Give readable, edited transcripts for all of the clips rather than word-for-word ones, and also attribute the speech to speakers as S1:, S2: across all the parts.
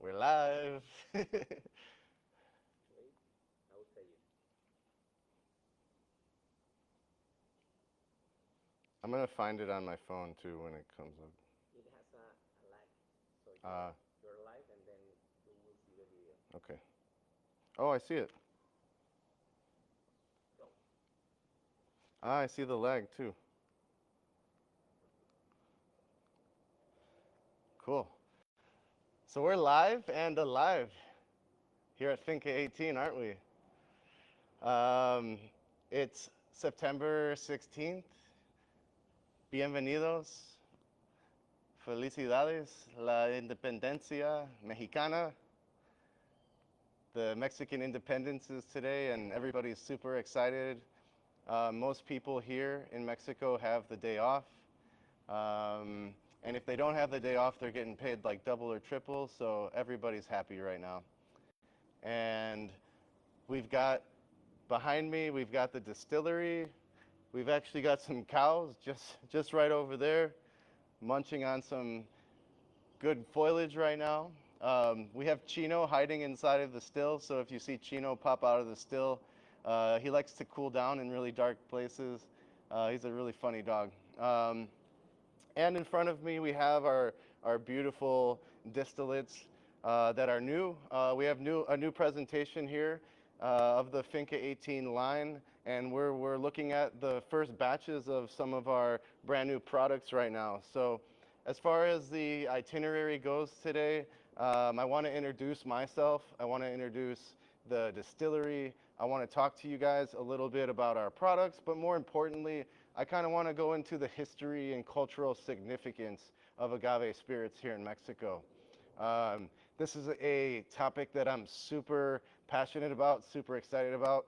S1: We're live.
S2: Wait, I will tell you.
S1: I'm gonna find it on my phone too when it comes up.
S2: It has a lag, so
S1: Uh,
S2: you're live and then you will see the video.
S1: okay. Oh, I see it.
S2: Go.
S1: Ah, I see the lag too. Cool. So we're live and alive here at Finca 18, aren't we? Um, it's September 16th. Bienvenidos. Felicidades. La Independencia Mexicana. The Mexican independence is today, and everybody's super excited. Most people here in Mexico have the day off. And if they don't have the day off, they're getting paid like double or triple, so everybody's happy right now. And we've got behind me, we've got the distillery. We've actually got some cows just right over there, munching on some good foliage right now. We have Chino hiding inside of the still, so if you see Chino pop out of the still, he likes to cool down in really dark places. He's a really funny dog. And in front of me, we have our beautiful distillates that are new. We have a new presentation here of the Finca 18 line, and we're looking at the first batches of some of our brand new products right now. So as far as the itinerary goes today, I want to introduce myself. I want to introduce the distillery. I want to talk to you guys a little bit about our products, but more importantly, I kind of want to go into the history and cultural significance of agave spirits here in Mexico. This is a topic that I'm super passionate about, super excited about.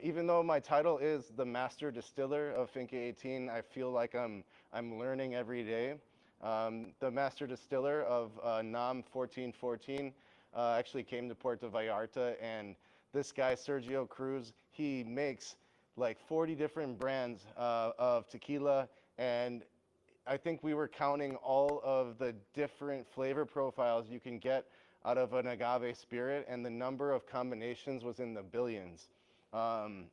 S1: Even though my title is the Master Distiller of Finca 18, I feel like I'm learning every day. The Master Distiller of NAM 1414 actually came to Puerto Vallarta, and this guy, Sergio Cruz, he makes like 40 different brands of tequila, and I think we were counting all of the different flavor profiles you can get out of an agave spirit, and the number of combinations was in the billions. Um,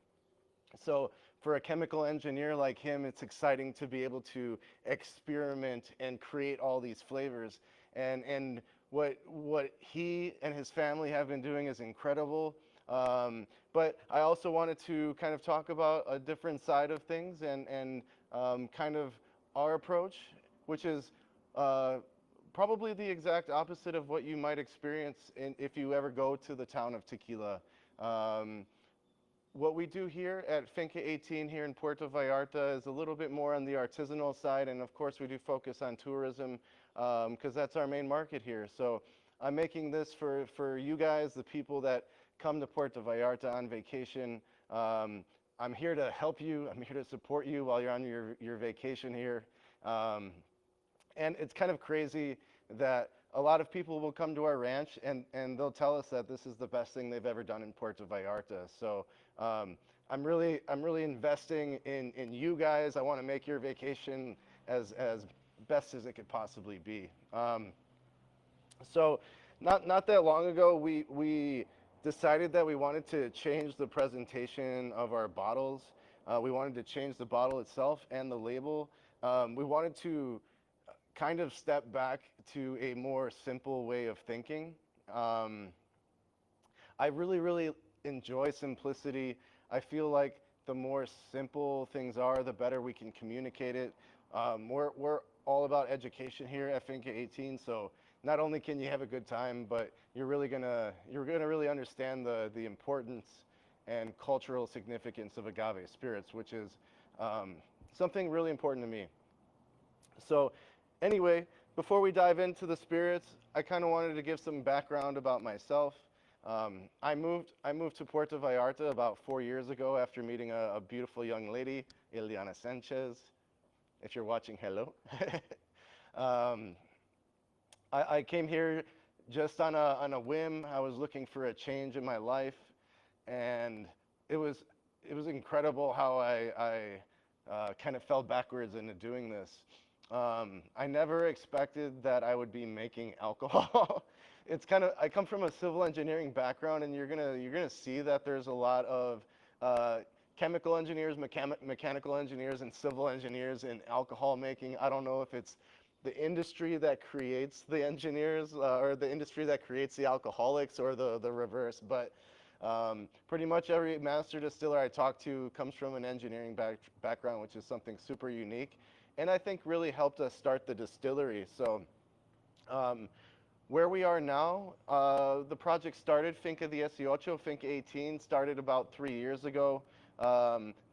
S1: so for a chemical engineer like him, it's exciting to be able to experiment and create all these flavors. And what he and his family have been doing is incredible. But I also wanted to kind of talk about a different side of things and kind of our approach, which is probably the exact opposite of what you might experience if you ever go to the town of Tequila. Um, what we do here at Finca 18 here in Puerto Vallarta is a little bit more on the artisanal side, and of course we do focus on tourism because that's our main market here. So I'm making this for you guys, the people that come to Puerto Vallarta on vacation. I'm here to help you. I'm here to support you while you're on your vacation here. Um, and it's kind of crazy that a lot of people will come to our ranch and they'll tell us that this is the best thing they've ever done in Puerto Vallarta. So I'm really investing in you guys. I want to make your vacation as best as it could possibly be. So not that long ago, we decided that we wanted to change the presentation of our bottles. We wanted to change the bottle itself and the label. We wanted to kind of step back to a more simple way of thinking. Um, I really enjoy simplicity. I feel like the more simple things are, the better we can communicate it. We're all about education here at Finca 18, so not only can you have a good time, but you're gonna really understand the importance and cultural significance of agave spirits, which is something really important to me. So anyway, before we dive into the spirits, I kind of wanted to give some background about myself. I moved to Puerto Vallarta about 4 years ago after meeting a beautiful young lady, Ileana Sanchez. If you're watching, hello. um, I came here just on a whim. I was looking for a change in my life, and it was it was incredible how I kind of fell backwards into doing this. I never expected that I would be making alcohol it's kind of, I come from a civil engineering background, and you're gonna see that there's a lot of uh, chemical engineers, mechanical engineers, and civil engineers in alcohol making. I don't know if it's the industry that creates the engineers or the industry that creates the alcoholics, or the reverse, but pretty much every master distiller I talk to comes from an engineering background, which is something super unique, and I think really helped us start the distillery. So um, where we are now, the project started, Finca 18, Finca 18 started about 3 years ago.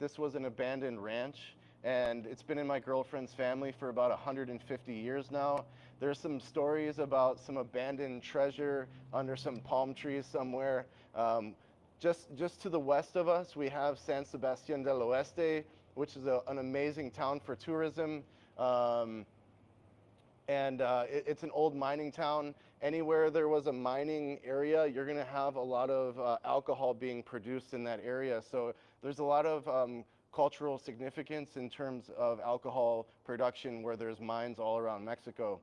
S1: This was an abandoned ranch, and it's been in my girlfriend's family for about 150 years now. There's some stories about some abandoned treasure under some palm trees somewhere. Um, just to the west of us, we have San Sebastián del Oeste, which is an amazing town for tourism. Um, and it's an old mining town. Anywhere there was a mining area, you're going to have a lot of alcohol being produced in that area. So there's a lot of cultural significance in terms of alcohol production where there's mines all around Mexico.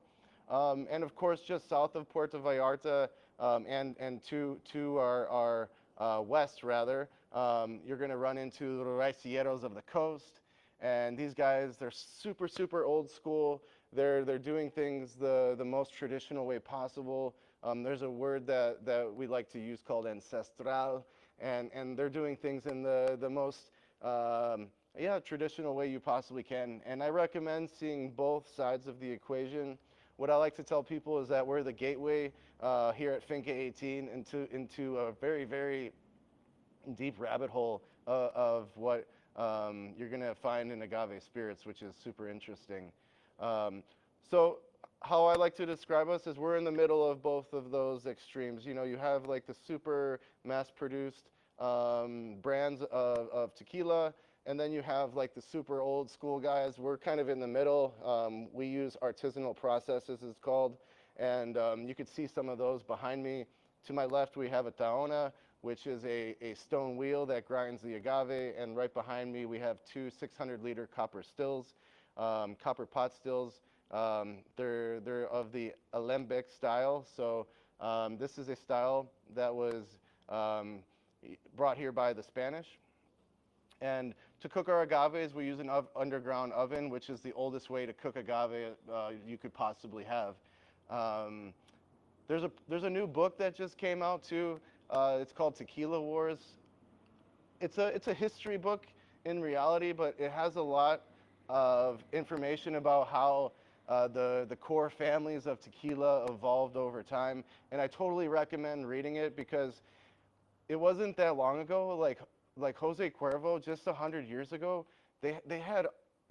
S1: And of course, just south of Puerto Vallarta and to our west, rather, you're going to run into the raicilleros of the coast. And these guys, they're super, super old school. They're doing things the most traditional way possible. There's a word that we like to use called ancestral, and they're doing things in the most yeah, traditional way you possibly can. And I recommend seeing both sides of the equation. What I like to tell people is that we're the gateway here at Finca 18 into a very, very deep rabbit hole of what you're going to find in agave spirits, which is super interesting. So how I like to describe us is we're in the middle of both of those extremes. You know, you have like the super mass-produced brands of tequila, and then you have like the super old school guys. We're kind of in the middle. We use artisanal processes, it's called, and you could see some of those behind me. To my left, we have a taona, which is a stone wheel that grinds the agave, and right behind me, we have two 600-liter copper stills, copper pot stills. They're of the alembic style, so this is a style that was brought here by the Spanish. And to cook our agaves, we use an underground oven, which is the oldest way to cook agave you could possibly have. There's a new book that just came out too. It's called Tequila Wars. It's a history book in reality, but it has a lot of information about how the core families of tequila evolved over time, and I totally recommend reading it because it wasn't that long ago. Like Jose Cuervo, just 100 years ago, they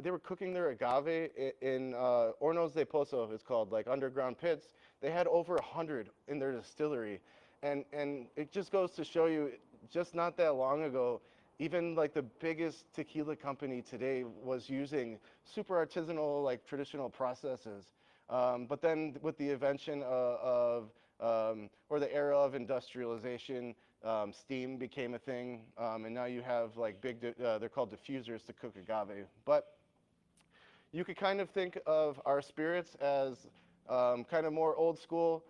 S1: were cooking their agave in hornos de pozo, it's called, like underground pits. They had over 100 in their distillery, and it just goes to show you, just not that long ago, even like the biggest tequila company today was using super artisanal, like traditional processes. But then with the invention or the era of industrialization, steam became a thing, and now you have like they're called diffusers to cook agave. But you could kind of think of our spirits as kind of more old school.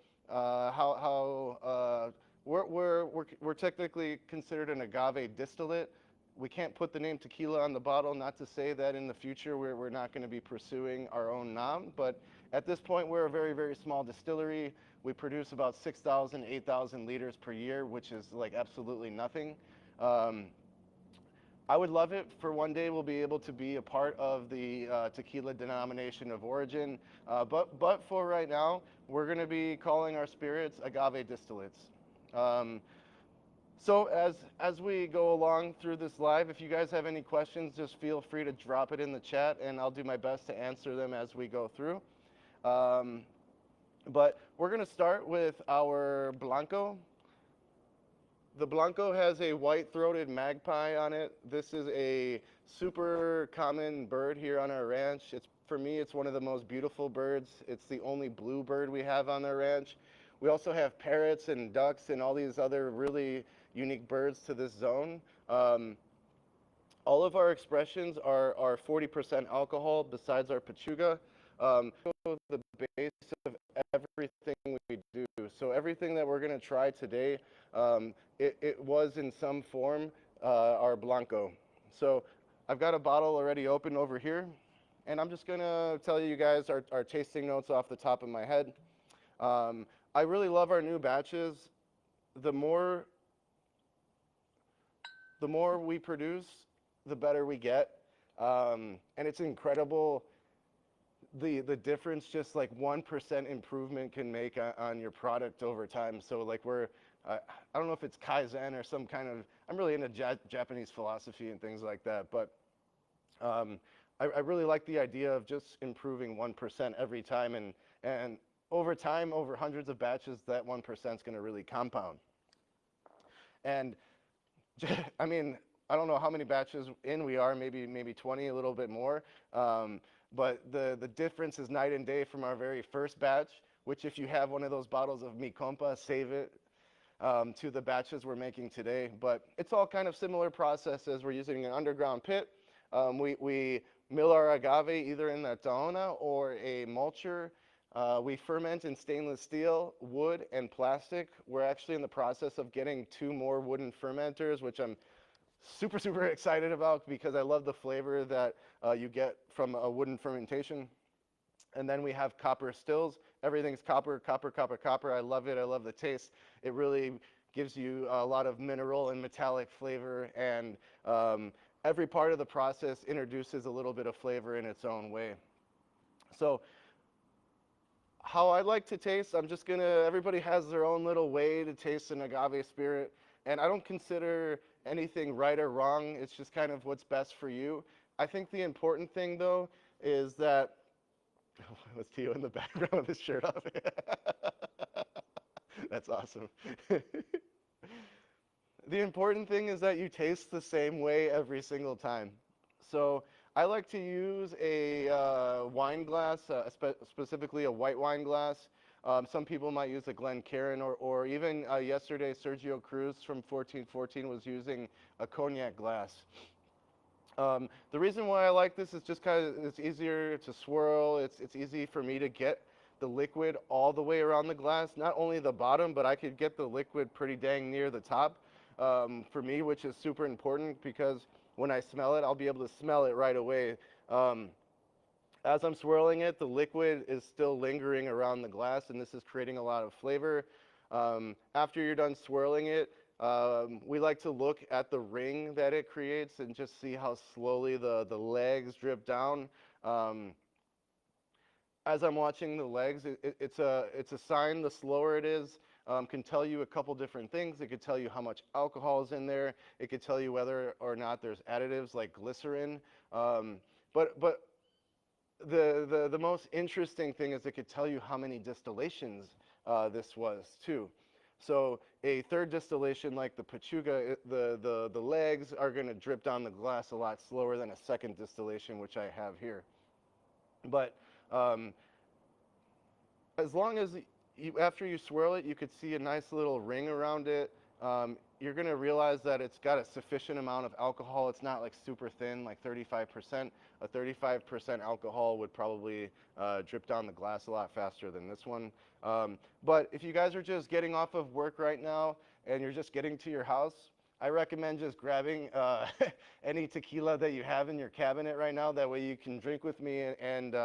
S1: We're technically considered an agave distillate. We can't put the name tequila on the bottle, not to say that in the future we're not going to be pursuing our own nom, but at this point we're a very, very small distillery. We produce about 6,000, 8,000 liters per year, which is like absolutely nothing. I would love it for one day we'll be able to be a part of the tequila denomination of origin, but for right now, we're going to be calling our spirits agave distillates. So as we go along through this live, if you guys have any questions, just feel free to drop it in the chat, and I'll do my best to answer them as we go through. But we're going to start with our Blanco. The Blanco has a white-throated magpie on it. This is a super common bird here on our ranch. For me, it's one of the most beautiful birds. It's the only blue bird we have on our ranch. We also have parrots and ducks and all these other really unique birds to this zone. All of our expressions are 40% alcohol besides our Pechuga. The base of everything we do. So everything that we're going to try today, it was in some form our Blanco. So I've got a bottle already open over here, and I'm just going to tell you guys our tasting notes off the top of my head. I really love our new batches. The more we produce, the better we get. And it's incredible the difference just like 1% improvement can make on your product over time. So like I don't know if it's Kaizen or some kind of, I'm really into Japanese philosophy and things like that, but I really like the idea of just improving 1% every time, and over time, over hundreds of batches, that 1% is going to really compound. And I mean, I don't know how many batches in we are, maybe 20, a little bit more. But the difference is night and day from our very first batch, which if you have one of those bottles of Mi Compa, save it to the batches we're making today. But it's all kind of similar processes. We're using an underground pit. We mill our agave either in the taona or a mulcher. We ferment in stainless steel, wood, and plastic. We're actually in the process of getting 2 more wooden fermenters, which I'm super excited about because I love the flavor that you get from a wooden fermentation. And then we have copper stills. Everything's copper. I love it. I love the taste. It really gives you a lot of mineral and metallic flavor, and every part of the process introduces a little bit of flavor in its own way. So how I like to taste, everybody has their own little way to taste an agave spirit, and I don't consider anything right or wrong. It's just kind of what's best for you. I think the important thing, though, is that, was Tio in the background with his shirt off? That's awesome. The important thing is that you taste the same way every single time. So I like to use a wine glass, specifically a white wine glass. Some people might use a Glencairn, or even yesterday Sergio Cruz from 1414 was using a cognac glass. The reason why I like this is just because it's easier to swirl. It's easy for me to get the liquid all the way around the glass, not only the bottom, but I could get the liquid pretty dang near the top for me, which is super important because when I smell it, I'll be able to smell it right away. As I'm swirling it, the liquid is still lingering around the glass, and this is creating a lot of flavor. After you're done swirling it, we like to look at the ring that it creates and just see how slowly the legs drip down. As I'm watching the legs, it's a sign. The slower it is, can tell you a couple different things. It could tell you how much alcohol is in there. It could tell you whether or not there's additives like glycerin. But the most interesting thing is it could tell you how many distillations this was too. So a third distillation like the Pechuga, the legs are going to drip down the glass a lot slower than a second distillation, which I have here. But as long as after you swirl it, you could see a nice little ring around it. You're going to realize that it's got a sufficient amount of alcohol. It's not like super thin, like 35%. A 35% alcohol would probably drip down the glass a lot faster than this one. But if you guys are just getting off of work right now and you're just getting to your house, I recommend just grabbing any tequila that you have in your cabinet right now. That way you can drink with me and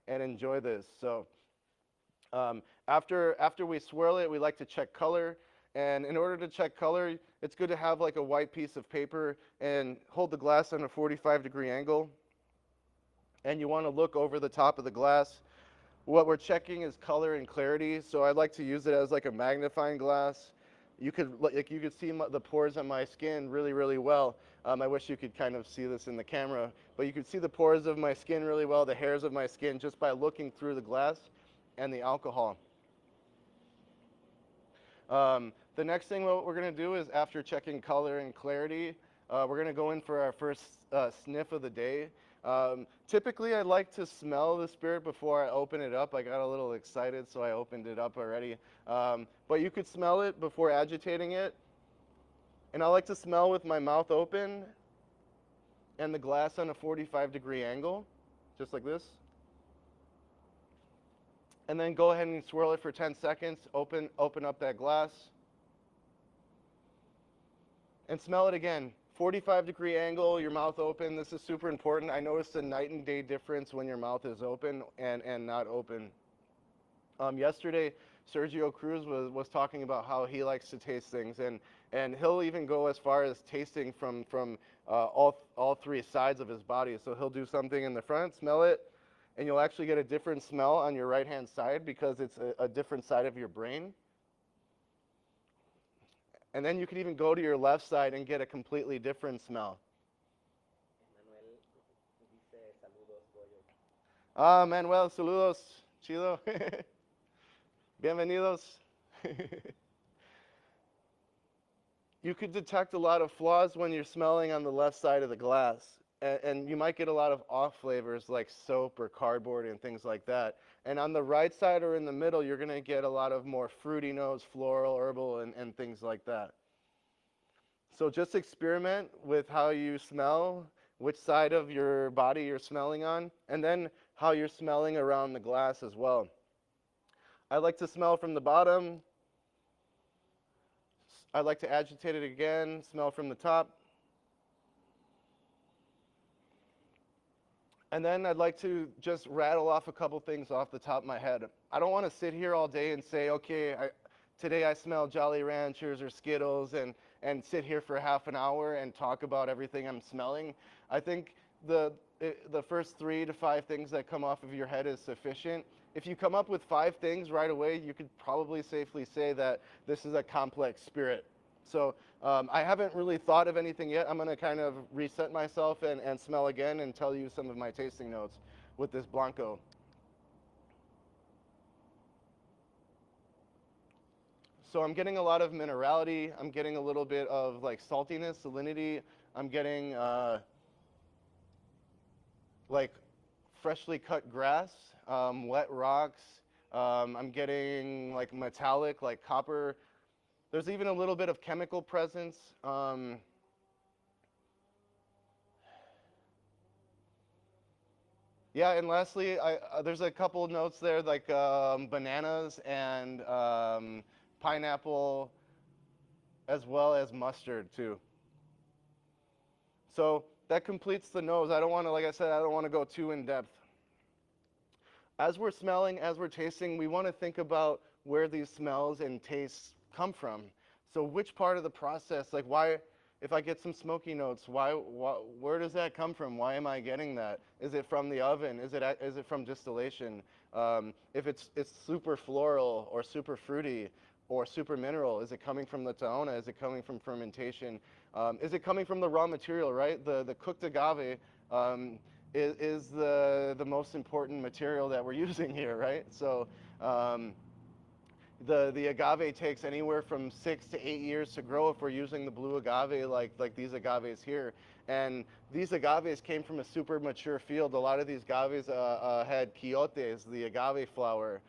S1: enjoy this. So after we swirl it, we like to check color. And in order to check color, it's good to have like a white piece of paper and hold the glass on a 45-degree angle. And you want to look over the top of the glass. What we're checking is color and clarity. So I like to use it as like a magnifying glass. You could see the pores on my skin really well. I wish you could kind of see this in the camera, but you could see the pores of my skin really well, the hairs of my skin, just by looking through the glass and the alcohol. The next thing what we're going to do is, after checking color and clarity, we're going to go in for our first sniff of the day. Typically, I like to smell the spirit before I open it up. I got a little excited, so I opened it up already. But you could smell it before agitating it. And I like to smell with my mouth open and the glass on a 45-degree angle, just like this. And then go ahead and swirl it for 10 seconds. Open up that glass. And smell it again. 45-degree angle, your mouth open. This is super important. I noticed a night and day difference when your mouth is open and not open. Yesterday, Sergio Cruz was talking about how he likes to taste things, and he'll even go as far as tasting from all three sides of his body. So he'll do something in the front, smell it, and you'll actually get a different smell on your right-hand side because it's a different side of your brain. And then you can even go to your left side and get a completely different smell.
S2: Manuel dice saludos, Goyo.
S1: Ah, Manuel, saludos, chido. Bienvenidos. You could detect a lot of flaws when you're smelling on the left side of the glass. And you might get a lot of off flavors like soap or cardboard and things like that. And on the right side or in the middle, you're going to get a lot of more fruity notes, floral, herbal, and things like that. So just experiment with how you smell, which side of your body you're smelling on, and then how you're smelling around the glass as well. I like to smell from the bottom. I like to agitate it again, smell from the top. And then I'd like to just rattle off a couple things off the top of my head. I don't want to sit here all day and say, okay, today I smell Jolly Ranchers or Skittles and sit here for half an hour and talk about everything I'm smelling. I think the first 3 to 5 things that come off of your head is sufficient. If you come up with 5 things right away, you could probably safely say that this is a complex spirit. So I haven't really thought of anything yet. I'm going to kind of reset myself and smell again and tell you some of my tasting notes with this Blanco. So I'm getting a lot of minerality. I'm getting a little bit of like saltiness, salinity. I'm getting like freshly cut grass, wet rocks. I'm getting like metallic, like copper. There's even a little bit of chemical presence. Yeah, and lastly, there's a couple of notes there like bananas and pineapple, as well as mustard too. So that completes the nose. I don't want to, like I said, I don't want to go too in depth. As we're smelling, as we're tasting, we want to think about where these smells and tastes come from. So which part of the process, like why, if I get some smoky notes, where does that come from? Why am I getting that? Is it from the oven? Is it from distillation? If it's super floral or super fruity or super mineral, is it coming from the tahona? Is it coming from fermentation? Is it coming from the raw material, right? The cooked agave is the most important material that we're using here, right? So the agave takes anywhere from 6 to 8 years to grow if we're using the blue agave like these agaves here. And these agaves came from a super mature field. A lot of these agaves had quiotes, the agave flower,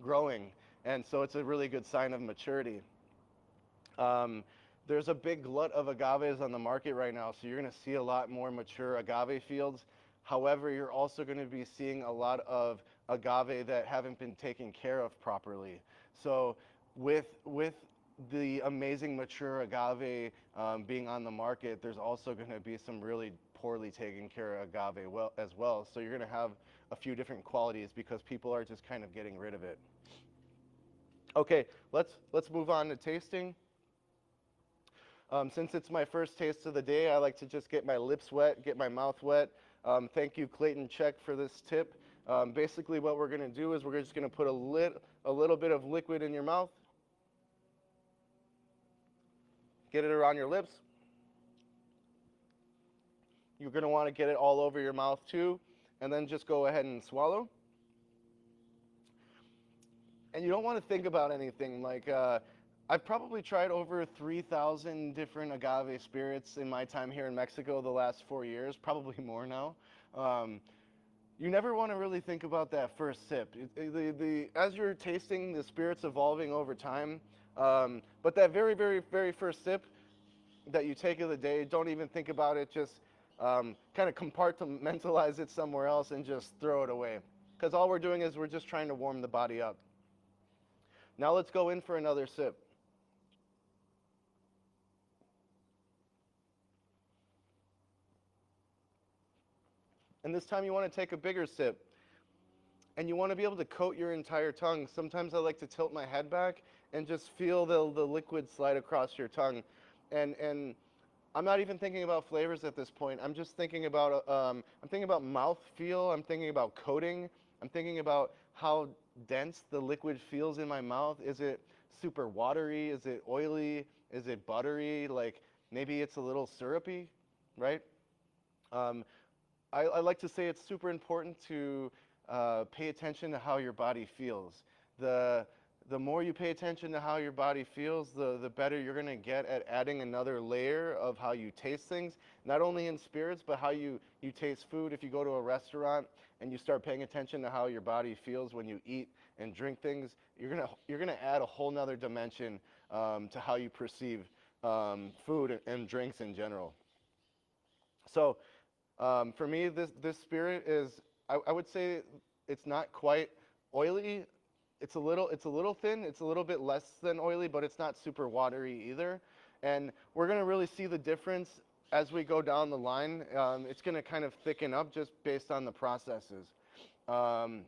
S1: growing. And so it's a really good sign of maturity. There's a big glut of agaves on the market right now, so you're going to see a lot more mature agave fields. However, you're also going to be seeing a lot of agave that haven't been taken care of properly. So with the amazing mature agave being on the market, there's also going to be some really poorly taken care of agave as well. So you're going to have a few different qualities because people are just kind of getting rid of it. Okay, let's move on to tasting. Since it's my first taste of the day, I like to just get my lips wet, get my mouth wet. Thank you, Clayton Check, for this tip. Basically, what we're going to do is we're just going to put a little bit of liquid in your mouth. Get it around your lips. You're going to want to get it all over your mouth too, and then just go ahead and swallow. And you don't want to think about anything. Like I've probably tried over 3,000 different agave spirits in my time here in Mexico the last 4 years, probably more now. You never want to really think about that first sip. As you're tasting, the spirit's evolving over time. But that very, very, very first sip that you take of the day, don't even think about it. Just kind of compartmentalize it somewhere else and just throw it away. because all we're doing is we're just trying to warm the body up. Now let's go in for another sip. And this time you want to take a bigger sip. And you want to be able to coat your entire tongue. Sometimes I like to tilt my head back and just feel the liquid slide across your tongue. And I'm not even thinking about flavors at this point. I'm just thinking about mouth feel. I'm thinking about coating. I'm thinking about how dense the liquid feels in my mouth. Is it super watery? Is it oily? Is it buttery? Like maybe it's a little syrupy, right? I like to say it's super important to pay attention to how your body feels. The more you pay attention to how your body feels, the better you're going to get at adding another layer of how you taste things, not only in spirits, but how you taste food. If you go to a restaurant and you start paying attention to how your body feels when you eat and drink things, you're gonna add a whole nother dimension to how you perceive food and drinks in general. So for me, this spirit is, I would say it's not quite oily. It's a little thin. It's a little bit less than oily, but it's not super watery either. And we're going to really see the difference as we go down the line. It's going to kind of thicken up just based on the processes. But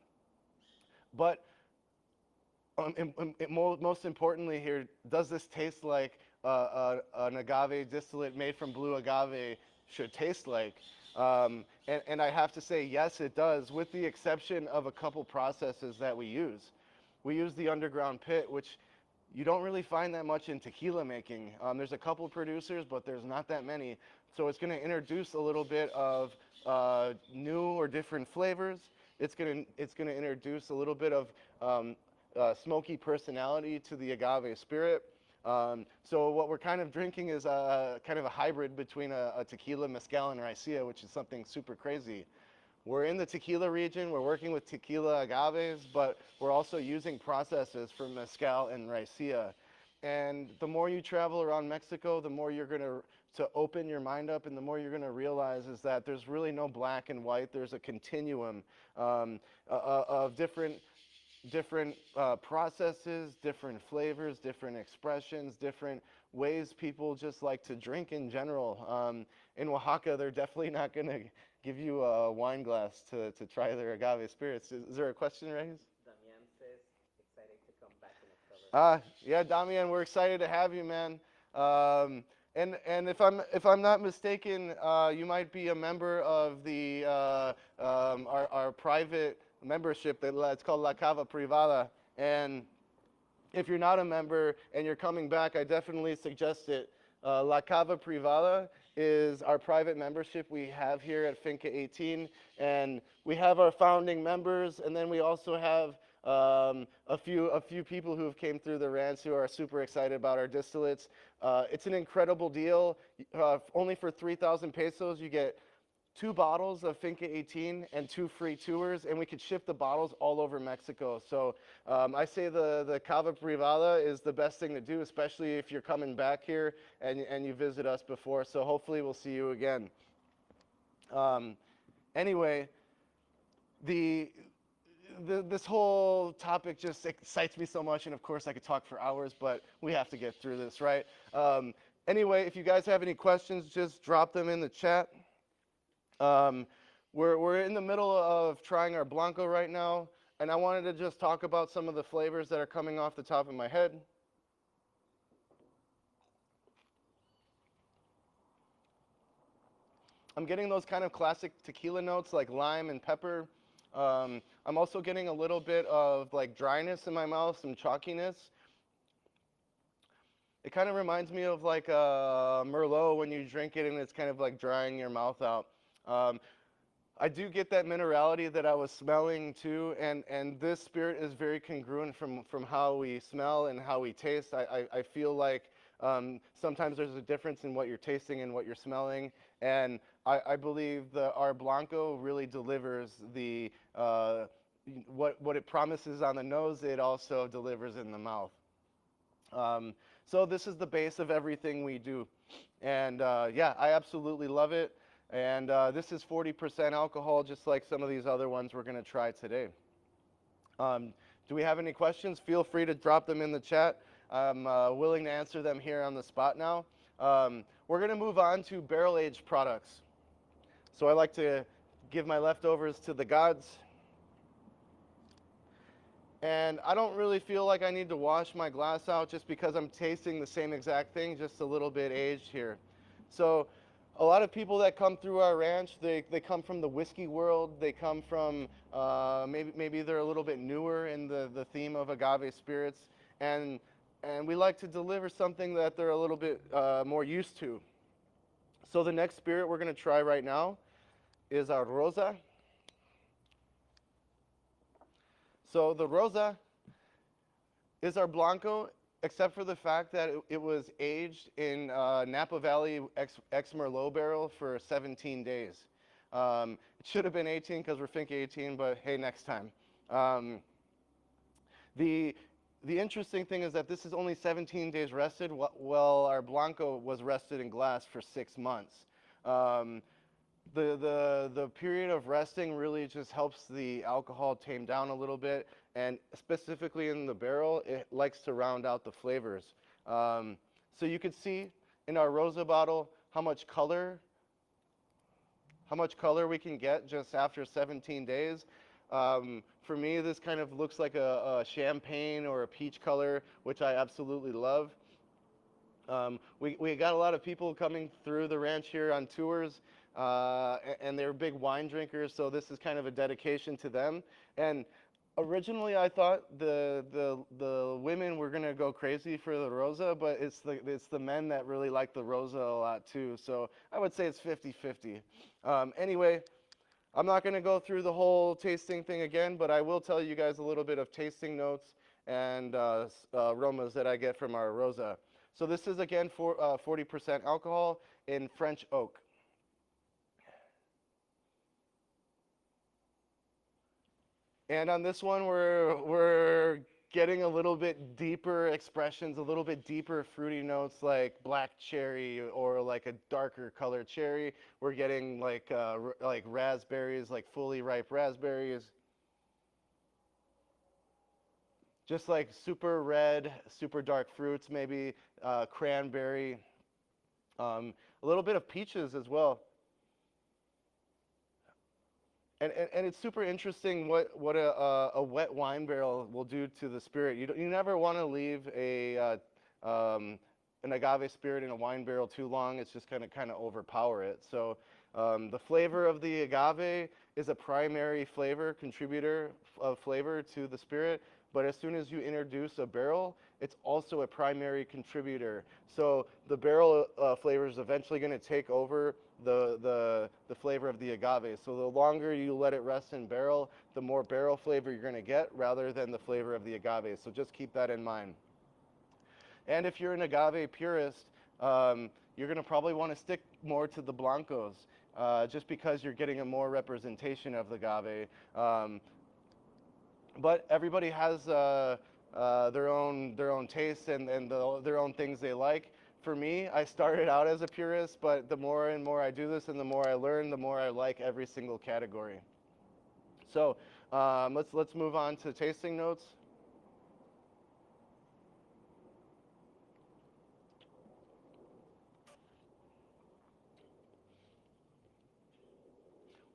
S1: most importantly here, does this taste like an agave distillate made from blue agave should taste like? And I have to say, yes, it does, with the exception of a couple processes that we use. We use the underground pit, which you don't really find that much in tequila making. There's a couple producers, but there's not that many. So it's going to introduce a little bit of new or different flavors. It's going to introduce a little bit of smoky personality to the agave spirit. So what we're kind of drinking is kind of a hybrid between a tequila, mezcal, and raicilla, which is something super crazy. We're in the tequila region, we're working with tequila agaves, but we're also using processes for mezcal and raicilla. And the more you travel around Mexico, the more you're going to open your mind up, and the more you're going to realize is that there's really no black and white. There's a continuum of different processes, different flavors, different expressions, different ways people just like to drink in general. In Oaxaca, they're definitely not going to give you a wine glass to try their agave spirits. Is there a question, Reyes?
S2: Damian says excited to come back in October.
S1: Yeah, Damian, we're excited to have you, man. And if I'm not mistaken, you might be a member of the our private membership that's called La Cava Privada. And if you're not a member and you're coming back, I definitely suggest it. La Cava Privada is our private membership we have here at Finca 18, and we have our founding members, and then we also have a few people who have came through the ranks who are super excited about our distillates. It's an incredible deal. Only for 3,000 pesos, you get 2 bottles of Finca 18 and 2 free tours, and we could ship the bottles all over Mexico. So I say the Cava Privada is the best thing to do, especially if you're coming back here and you visit us before. So hopefully we'll see you again. Anyway, this whole topic just excites me so much, and of course I could talk for hours, but we have to get through this, right? Anyway, if you guys have any questions, just drop them in the chat. We're in the middle of trying our Blanco right now, and I wanted to just talk about some of the flavors that are coming off the top of my head. I'm getting those kind of classic tequila notes like lime and pepper. I'm also getting a little bit of like dryness in my mouth, some chalkiness. It kind of reminds me of like a Merlot when you drink it and it's kind of like drying your mouth out. I do get that minerality that I was smelling too, and this spirit is very congruent from how we smell and how we taste. I feel like sometimes there's a difference in what you're tasting and what you're smelling, and I believe that our Blanco really delivers the what it promises on the nose, it also delivers in the mouth. So this is the base of everything we do, and yeah, I absolutely love it. And this is 40% alcohol, just like some of these other ones we're going to try today. Um, do we have any questions? Feel free to drop them in the chat. I'm willing to answer them here on the spot now. We're going to move on to barrel-aged products. So I like to give my leftovers to the gods. And I don't really feel like I need to wash my glass out just because I'm tasting the same exact thing, just a little bit aged here. So a lot of people that come through our ranch, they come from the whiskey world. They come from, maybe they're a little bit newer in the theme of agave spirits. And we like to deliver something that they're a little bit more used to. So the next spirit we're going to try right now is our Rosa. So the Rosa is our Blanco, except for the fact that it was aged in Napa Valley ex Merlot barrel for 17 days. It should have been 18 because we're Finca 18, but hey, next time. The interesting thing is that this is only 17 days rested, while our Blanco was rested in glass for 6 months. The period of resting really just helps the alcohol tame down a little bit, and specifically in the barrel, it likes to round out the flavors. So you can see in our Rosa bottle how much color we can get just after 17 days. For me, this kind of looks like a champagne or a peach color, which I absolutely love. We got a lot of people coming through the ranch here on tours, and they're big wine drinkers, so this is kind of a dedication to them. And originally I thought the women were gonna go crazy for the Rosa, but it's the men that really like the Rosa a lot too, so I would say it's 50-50. Anyway, I'm not gonna go through the whole tasting thing again, but I will tell you guys a little bit of tasting notes and aromas that I get from our Rosa. So this is again 40% alcohol in French oak. And on this one, we're getting a little bit deeper expressions, a little bit deeper fruity notes like black cherry or like a darker colored cherry. We're getting like raspberries, like fully ripe raspberries. Just like super red, super dark fruits, maybe cranberry, a little bit of peaches as well. And it's super interesting what a wet wine barrel will do to the spirit. You never want to leave an agave spirit in a wine barrel too long. It's just going to kind of overpower it. So the flavor of the agave is a primary flavor contributor of flavor to the spirit. But as soon as you introduce a barrel, it's also a primary contributor. So the barrel flavor is eventually going to take over the flavor of the agave. So the longer you let it rest in barrel, the more barrel flavor you're going to get rather than the flavor of the agave. So just keep that in mind. And if you're an agave purist, you're going to probably want to stick more to the Blancos, just because you're getting a more representation of the agave. But everybody has their own tastes and their own things they like. For me, I started out as a purist, but the more and more I do this and the more I learn, the more I like every single category. So let's move on to tasting notes.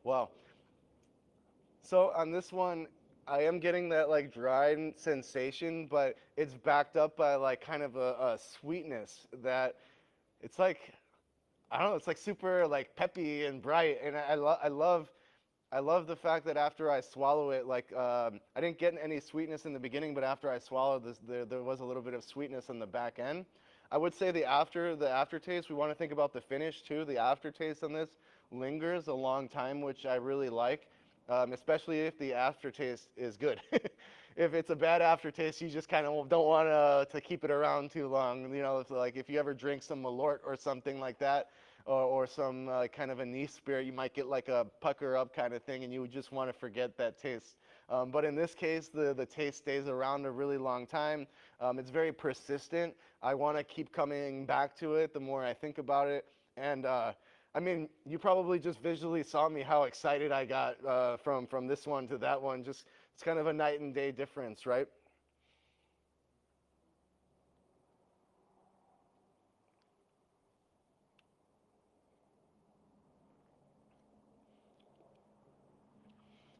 S1: Wow. So on this one, I am getting that like dry sensation, but it's backed up by like kind of a sweetness that it's like, I don't know, it's like super like peppy and bright, and I love the fact that after I swallow it, like I didn't get any sweetness in the beginning, but after I swallowed this, there was a little bit of sweetness on the back end. I would say the aftertaste, we want to think about the finish too. The aftertaste on this lingers a long time, which I really like, especially if the aftertaste is good. If it's a bad aftertaste, you just kind of don't want to keep it around too long. You know, it's like if you ever drink some Malort or something like that, or some kind of anise spirit, you might get like a pucker up kind of thing, and you would just want to forget that taste. But in this case, the taste stays around a really long time. It's very persistent. I want to keep coming back to it the more I think about it. And I mean, you probably just visually saw me how excited I got from this one to that one. Just it's kind of a night and day difference, right?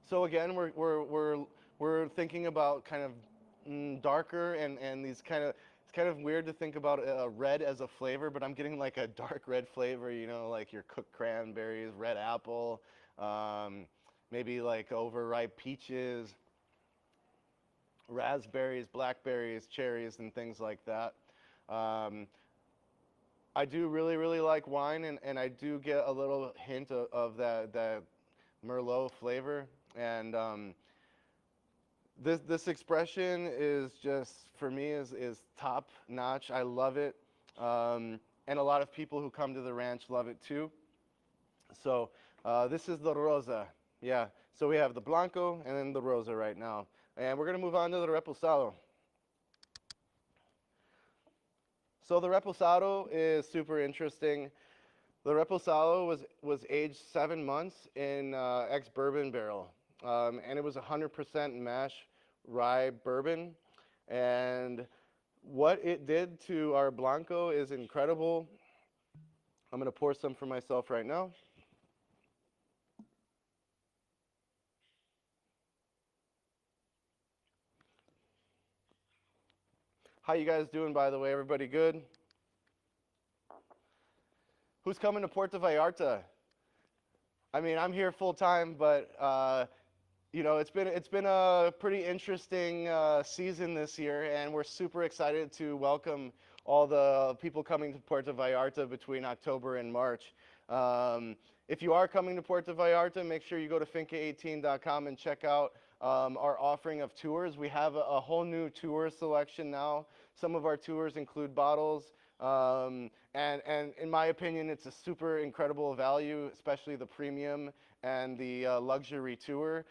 S1: So again, we're thinking about kind of darker and these kind of it's kind of weird to think about red as a flavor, but I'm getting like a dark red flavor, you know, like your cooked cranberries, red apple, um, maybe like overripe peaches, raspberries, blackberries, cherries, and things like that. Um, I do really like wine, and I do get a little hint of that Merlot flavor, and this expression is just for me is top notch. I love it, and a lot of people who come to the ranch love it too. So this is the Rosa, yeah. So we have the Blanco and then the Rosa right now, and we're gonna move on to the Reposado. So the Reposado is super interesting. The Reposado was aged 7 months in ex-bourbon barrel, and it was 100% mash rye bourbon. And what it did to our Blanco is incredible. I'm going to pour some for myself right now. How you guys doing, by the way? Everybody good? Who's coming to Puerto Vallarta? I mean, I'm here full time, but you know, it's been a pretty interesting season this year, and we're super excited to welcome all the people coming to Puerto Vallarta between October and March. If you are coming to Puerto Vallarta, make sure you go to finca18.com and check out our offering of tours. We have a whole new tour selection now. Some of our tours include bottles, and in my opinion, it's a super incredible value, especially the premium and the luxury tour.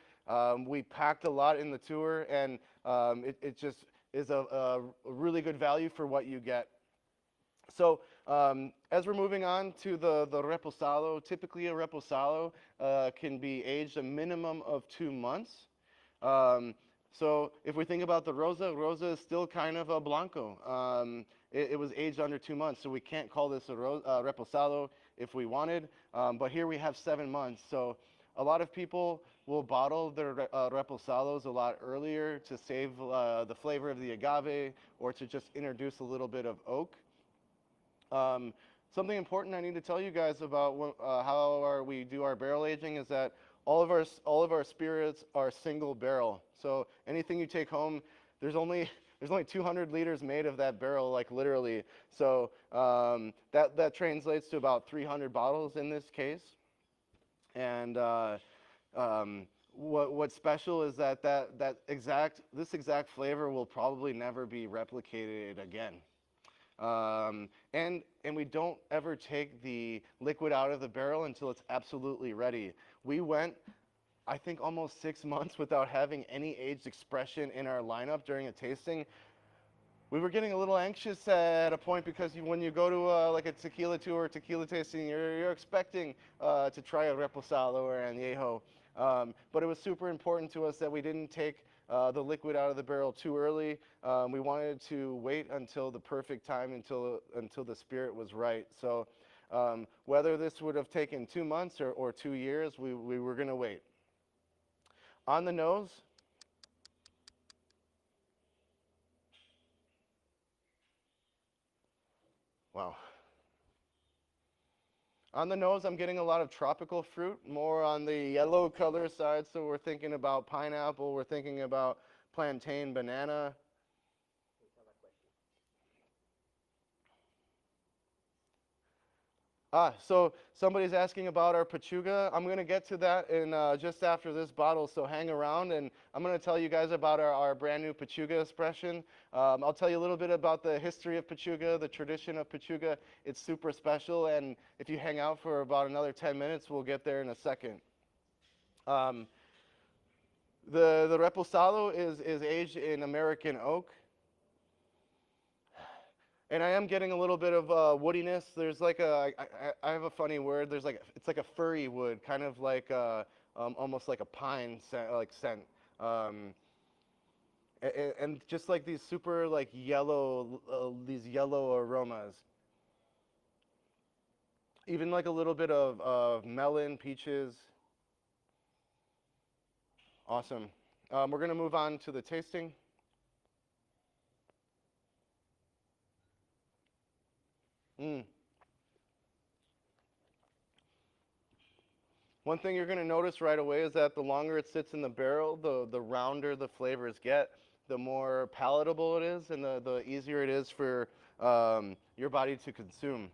S1: We packed a lot in the tour, and it just is a really good value for what you get. So as we're moving on to the Reposado, typically a Reposado can be aged a minimum of 2 months. So if we think about the Rosa, Rosa is still kind of a Blanco. It was aged under 2 months, so we can't call this a Reposado if we wanted, but here we have 7 months. So a lot of people will bottle their Reposados a lot earlier to save the flavor of the agave or to just introduce a little bit of oak. Something important I need to tell you guys about how we do our barrel aging is that all of our spirits are single barrel. So anything you take home, there's only 200 liters made of that barrel, like literally. So that translates to about 300 bottles in this case. And what's special is that this exact flavor will probably never be replicated again. And we don't ever take the liquid out of the barrel until it's absolutely ready. We went, I think, almost 6 months without having any aged expression in our lineup during a tasting. We were getting a little anxious at a point because when you go to like a tequila tour or tequila tasting, you're expecting to try a reposado or an añejo. But it was super important to us that we didn't take the liquid out of the barrel too early. We wanted to wait until the perfect time, until the spirit was right. So whether this would have taken 2 months or 2 years, we were going to wait. On the nose, wow. On the nose, I'm getting a lot of tropical fruit, more on the yellow color side. So we're thinking about pineapple, we're thinking about plantain, banana. So somebody's asking about our Pechuga. I'm going to get to that in just after this bottle, so hang around, and I'm going to tell you guys about our brand new Pechuga expression. I'll tell you a little bit about the history of Pechuga, the tradition of Pechuga. It's super special, and if you hang out for about another 10 minutes, we'll get there in a second. The Reposado is aged in American oak. And I am getting a little bit of woodiness. There's like I have a funny word. There's like, it's like a furry wood, kind of like almost like a pine scent, like scent. Um, and just like these super like yellow, these yellow aromas. Even like a little bit of melon, peaches. Awesome. We're gonna move on to the tasting. Mm. One thing you're going to notice right away is that the longer it sits in the barrel, the rounder the flavors get, the more palatable it is, and the easier it is for your body to consume.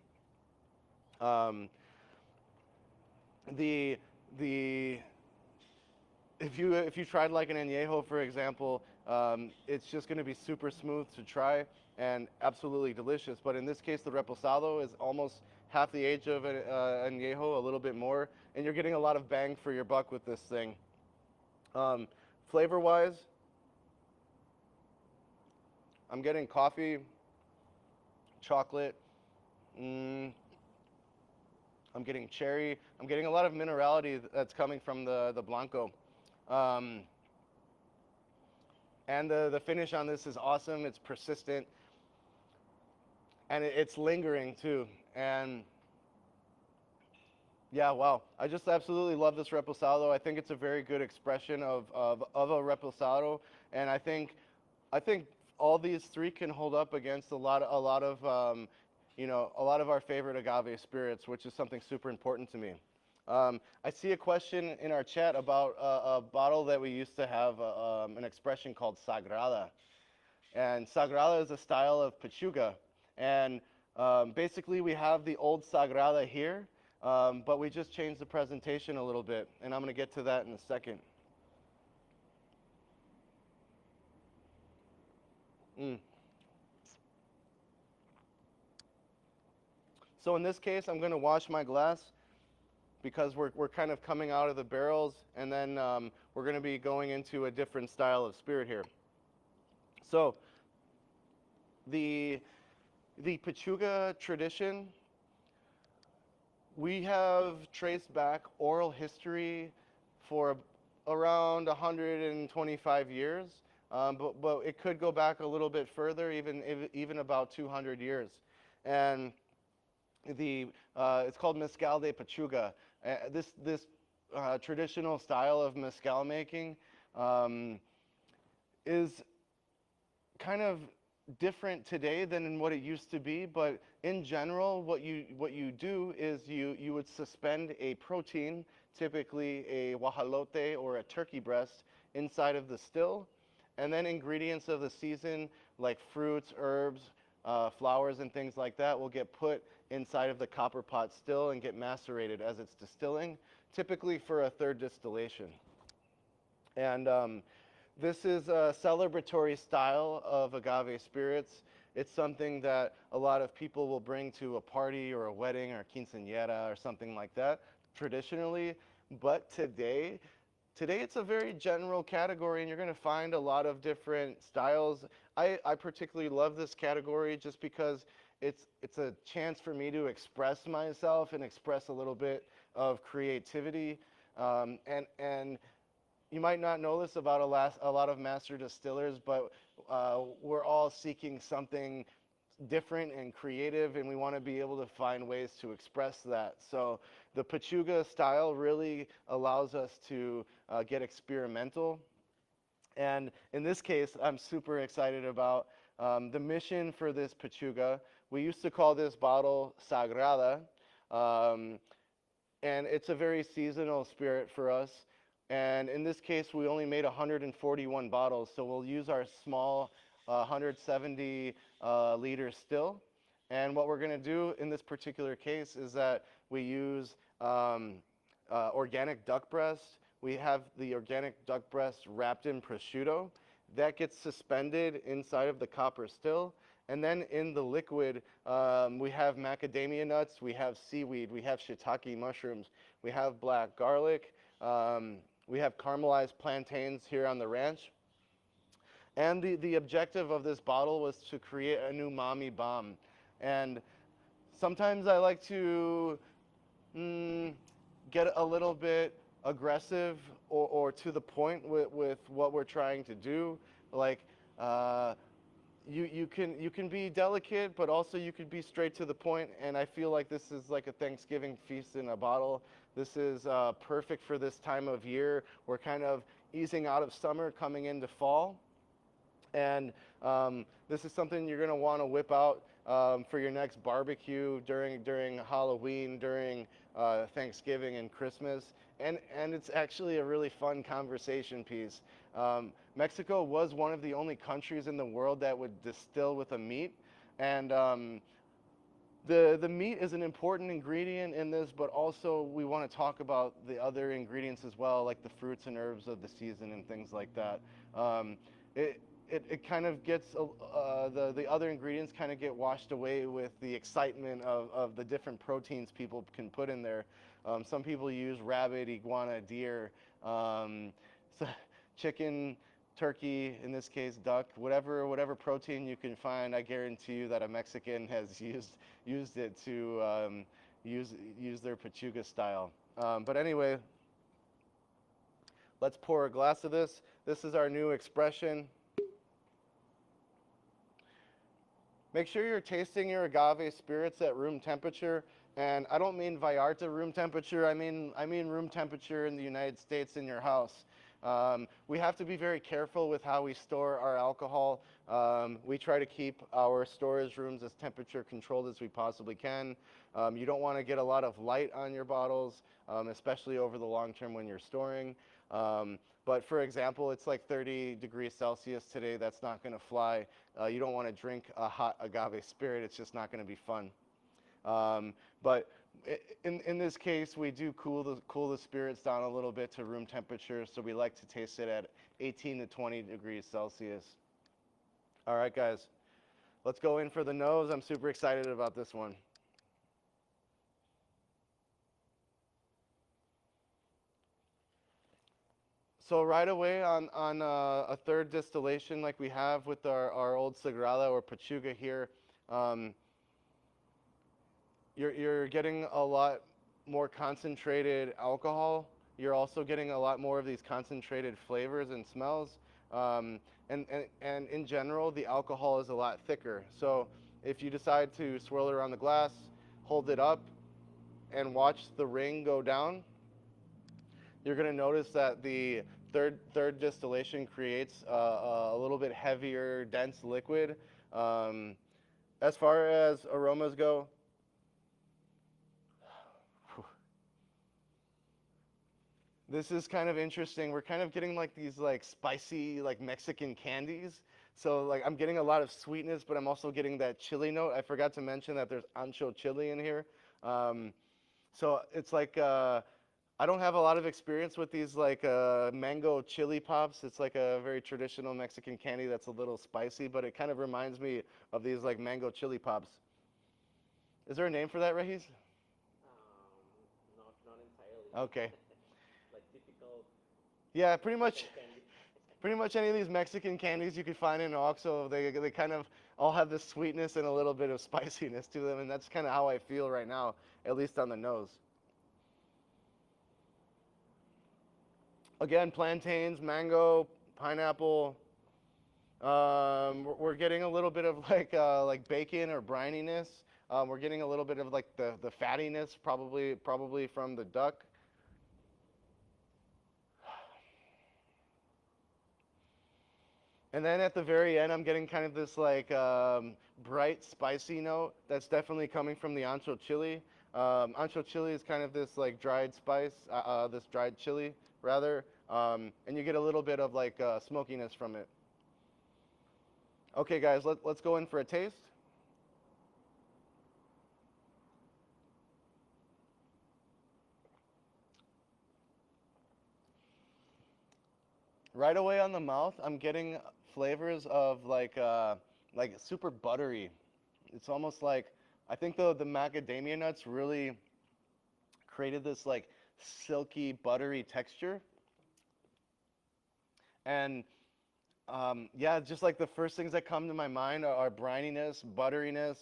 S1: Um, the the if you tried like an añejo, for example, it's just going to be super smooth to try and absolutely delicious. But in this case, the reposado is almost half the age of an añejo, a little bit more, and you're getting a lot of bang for your buck with this thing. Um, Flavor-wise, I'm getting coffee, chocolate. Mm, I'm getting cherry. I'm getting a lot of minerality that's coming from the Blanco. Um, and the finish on this is awesome. It's persistent, and it's lingering too. And yeah, wow. I just absolutely love this reposado. I think it's a very good expression of a reposado, and I think all these three can hold up against a lot of a lot of our favorite agave spirits, which is something super important to me. I see a question in our chat about a bottle that we used to have, an expression called sagrada. And sagrada is a style of Pechuga. And basically, we have the old sagrada here, but we just changed the presentation a little bit. And I'm going to get to that in a second. Mm. So in this case, I'm going to wash my glass because we're kind of coming out of the barrels, and then we're going to be going into a different style of spirit here. So the Pechuga tradition, we have traced back oral history for around 125 years, but it could go back a little bit further, even about 200 years. And it's called mezcal de Pechuga. This traditional style of mezcal making is kind of different today than in what it used to be, but in general, what you do is you would suspend a protein, typically a guajolote or a turkey breast, inside of the still, and then ingredients of the season like fruits, herbs, flowers, and things like that will get put inside of the copper pot still and get macerated as it's distilling, typically for a third distillation. And this is a celebratory style of agave spirits. It's something that a lot of people will bring to a party or a wedding or quinceañera or something like that traditionally. But today it's a very general category, and you're going to find a lot of different styles. I particularly love this category just because it's a chance for me to express myself and express a little bit of creativity. And you might not know this about a lot of master distillers, but we're all seeking something different and creative, and we want to be able to find ways to express that. So the Pechuga style really allows us to get experimental. And in this case, I'm super excited about the mission for this Pechuga. We used to call this bottle Sagrada, um, and it's a very seasonal spirit for us. And in this case, we only made 141 bottles, so we'll use our small 170 liter still. And what we're going to do in this particular case is that we use organic duck breast. We have the organic duck breast wrapped in prosciutto. That gets suspended inside of the copper still. And then in the liquid, we have macadamia nuts, we have seaweed, we have shiitake mushrooms, we have black garlic, we have caramelized plantains here on the ranch. And the objective of this bottle was to create an umami bomb. And sometimes I like to get a little bit aggressive or to the point with what we're trying to do. Like you can be delicate, but also you could be straight to the point. And I feel like this is like a Thanksgiving feast in a bottle. This is perfect for this time of year. We're kind of easing out of summer, coming into fall. And this is something you're going to want to whip out for your next barbecue during Halloween, during Thanksgiving and Christmas. And it's actually a really fun conversation piece. Mexico was one of the only countries in the world that would distill with a meat. And the meat is an important ingredient in this, but also we want to talk about the other ingredients as well, like the fruits and herbs of the season and things like that. It kind of gets, the other ingredients kind of get washed away with the excitement of the different proteins people can put in there. Some people use rabbit, iguana, deer, chicken, turkey, in this case duck, whatever protein you can find. I guarantee you that a Mexican has used it to use their Pechuga style. But anyway, let's pour a glass of this. This is our new expression. Make sure you're tasting your agave spirits at room temperature. And I don't mean Vallarta room temperature, I mean room temperature in the United States in your house. We have to be very careful with how we store our alcohol. We try to keep our storage rooms as temperature controlled as we possibly can. You don't want to get a lot of light on your bottles, especially over the long term when you're storing. But for example, it's like 30 degrees Celsius today. That's not going to fly. You don't want to drink a hot agave spirit. It's just not going to be fun. But in this case, we do cool the spirits down a little bit to room temperature. So we like to taste it at 18 to 20 degrees Celsius. All right, guys, let's go in for the nose. I'm super excited about this one. So right away on a third distillation like we have with our old Sagrada or Pechuga here, you're getting a lot more concentrated alcohol. You're also getting a lot more of these concentrated flavors and smells. And in general, the alcohol is a lot thicker. So if you decide to swirl it around the glass, hold it up, and watch the ring go down, you're going to notice that the third distillation creates a little bit heavier, dense liquid. As far as aromas go, this is kind of interesting. We're kind of getting like these like spicy like Mexican candies. So like I'm getting a lot of sweetness, but I'm also getting that chili note. I forgot to mention that there's ancho chili in here. So it's like I don't have a lot of experience with these like mango chili pops. It's like a very traditional Mexican candy that's a little spicy, but it kind of reminds me of these like mango chili pops. Is there a name for that, Regis?
S2: Not entirely.
S1: Okay.
S2: Like typical
S1: Yeah, pretty much.
S2: candy.
S1: Pretty much any of these Mexican candies you could find in OXXO, they kind of all have this sweetness and a little bit of spiciness to them, and that's kind of how I feel right now, at least on the nose. Again, plantains, mango, pineapple. We're getting a little bit of like bacon or brininess. We're getting a little bit of like the fattiness, probably from the duck. And then at the very end, I'm getting kind of this like bright, spicy note that's definitely coming from the ancho chili. Ancho chili is kind of this like dried spice, this dried chili rather, and you get a little bit of like smokiness from it. Okay, guys, let's go in for a taste. Right away on the mouth, I'm getting flavors of like super buttery. It's almost like I think the macadamia nuts really created this like silky buttery texture. And Yeah, just like the first things that come to my mind are brininess, butteriness.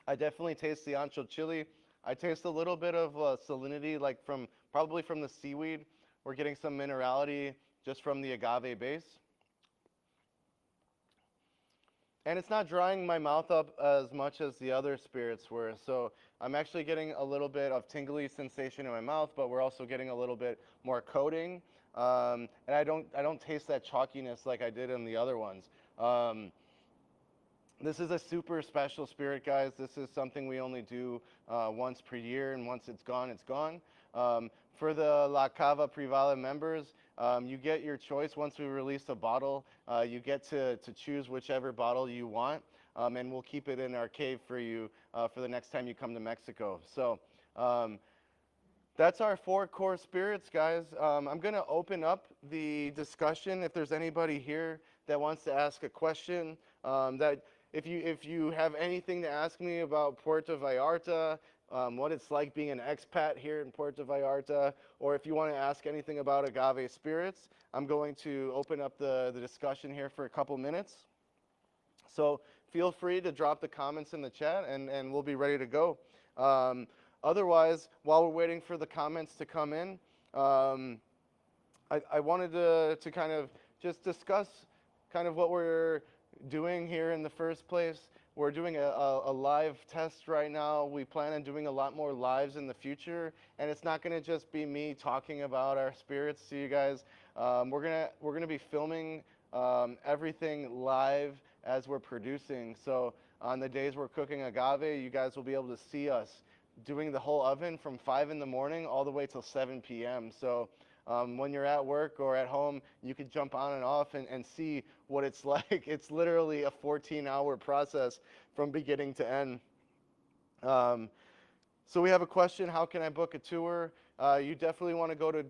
S1: I definitely taste the ancho chili. I taste a little bit of salinity, like from probably from the seaweed. We're getting some minerality just from the agave base. And it's not drying my mouth up as much as the other spirits were. So I'm actually getting a little bit of tingly sensation in my mouth, but we're also getting a little bit more coating. And I don't taste that chalkiness like I did in the other ones. Um, this is a super special spirit, guys. This is something we only do once per year, and once it's gone, it's gone. For the La Cava Privada members, you get your choice once we release a bottle. You get to choose whichever bottle you want, and we'll keep it in our cave for you for the next time you come to Mexico. So that's our four core spirits, guys. I'm going to open up the discussion if there's anybody here that wants to ask a question. That if you have anything to ask me about Puerto Vallarta, what it's like being an expat here in Puerto Vallarta, or if you want to ask anything about agave spirits, I'm going to open up the discussion here for a couple minutes. So feel free to drop the comments in the chat, and we'll be ready to go. Otherwise, while we're waiting for the comments to come in, I wanted to kind of just discuss kind of what we're doing here in the first place. We're doing a live test right now. We plan on doing a lot more lives in the future, and it's not going to just be me talking about our spirits to you guys. We're gonna be filming everything live as we're producing. So on the days we're cooking agave, you guys will be able to see us doing the whole oven from 5 in the morning all the way till 7 p.m. So when you're at work or at home, you could jump on and off and see what it's like. It's literally a 14-hour process from beginning to end. Um, so we have a question, how can I book a tour? You definitely want to go to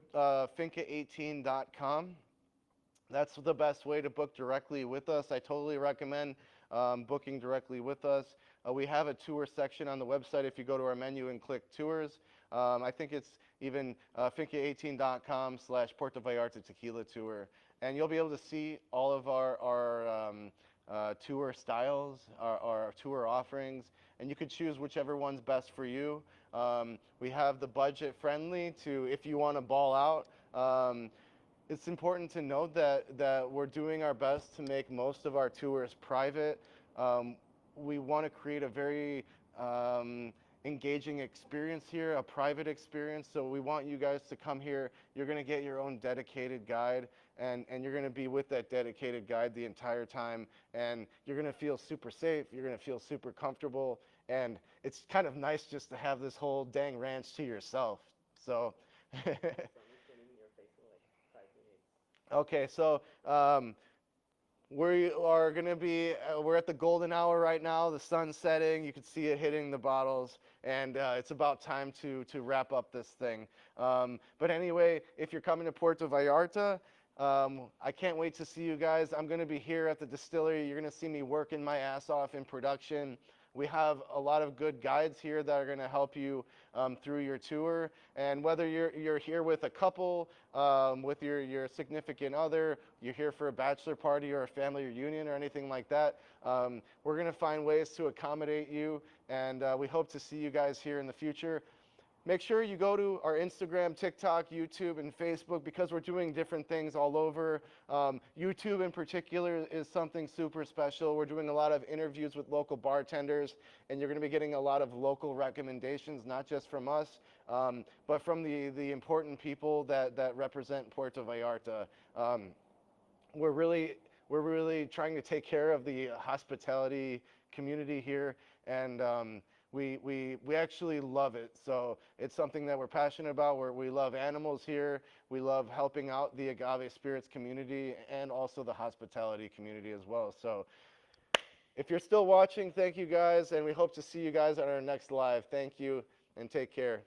S1: finca18.com. That's the best way to book directly with us. I totally recommend booking directly with us. We have a tour section on the website if you go to our menu and click tours. I think it's even finca18.com/Puerto Vallarta Tequila Tour. And you'll be able to see all of our tour styles, our tour offerings, and you could choose whichever one's best for you. We have the budget friendly to if you want to ball out. It's important to note that we're doing our best to make most of our tours private. We want to create a very engaging experience here, a private experience. So we want you guys to come here. You're going to get your own dedicated guide, and you're going to be with that dedicated guide the entire time. And you're going to feel super safe. You're going to feel super comfortable. And it's kind of nice just to have this whole dang ranch to yourself. So. Okay, so we are going to be, we're at the golden hour right now. The sun's setting. You can see it hitting the bottles. And it's about time to wrap up this thing. But anyway, if you're coming to Puerto Vallarta, I can't wait to see you guys. I'm going to be here at the distillery. You're going to see me working my ass off in production. We have a lot of good guides here that are going to help you through your tour. And whether you're here with a couple, with your significant other, you're here for a bachelor party or a family reunion or anything like that, we're going to find ways to accommodate you. And we hope to see you guys here in the future. Make sure you go to our Instagram, TikTok, YouTube, and Facebook because we're doing different things all over. YouTube in particular is something super special. We're doing a lot of interviews with local bartenders, and you're going to be getting a lot of local recommendations, not just from us, but from the important people that represent Puerto Vallarta. We're really trying to take care of the hospitality community here, and we actually love it. So it's something that we're passionate about. We love animals here. We love helping out the agave spirits community and also the hospitality community as well. So if you're still watching, thank you guys, and we hope to see you guys on our next live. Thank you, and take care.